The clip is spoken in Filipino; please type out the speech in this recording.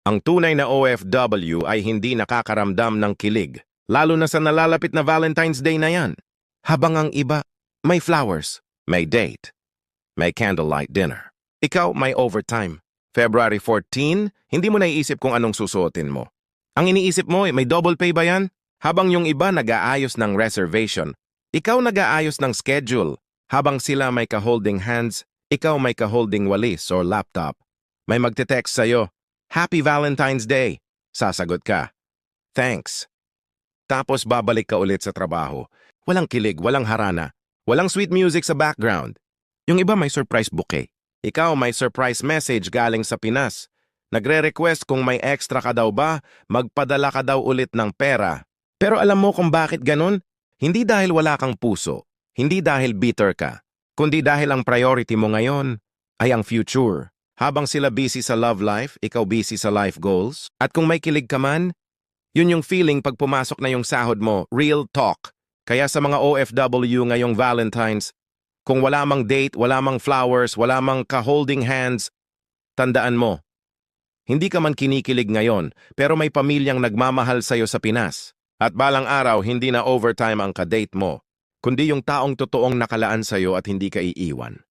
Ang tunay na OFW ay hindi nakakaramdam ng kilig, lalo na sa nalalapit na Valentine's Day na yan. Habang ang iba, may flowers, may date, may candlelight dinner. Ikaw may overtime. February 14, hindi mo naiisip kung anong susuotin mo. Ang iniisip mo, may double pay ba yan? Habang yung iba nag-aayos ng reservation, ikaw nag-aayos ng schedule. Habang sila may ka-holding hands, ikaw may ka-holding walis or laptop. May magte-text sa'yo, Happy Valentine's Day. Sasagot ka, Thanks. Tapos babalik ka ulit sa trabaho. Walang kilig, walang harana, walang sweet music sa background. Yung iba may surprise bouquet. Ikaw may surprise message galing sa Pinas. Nagre-request kung may extra ka daw ba, magpadala ka daw ulit ng pera. Pero alam mo kung bakit ganun? Hindi dahil wala kang puso, hindi dahil bitter ka, kundi dahil ang priority mo ngayon ay ang future. Habang sila busy sa love life, ikaw busy sa life goals. At kung may kilig ka man, yun yung feeling pag pumasok na yung sahod mo, real talk. Kaya sa mga OFW ngayong Valentine's, kung wala mang date, wala mang flowers, wala mang ka-holding hands, tandaan mo, hindi ka man kinikilig ngayon, pero may pamilyang nagmamahal sa'yo sa Pinas. At balang araw, hindi na overtime ang kadate mo, kundi yung taong totoong nakalaan sa'yo at hindi ka iiwan.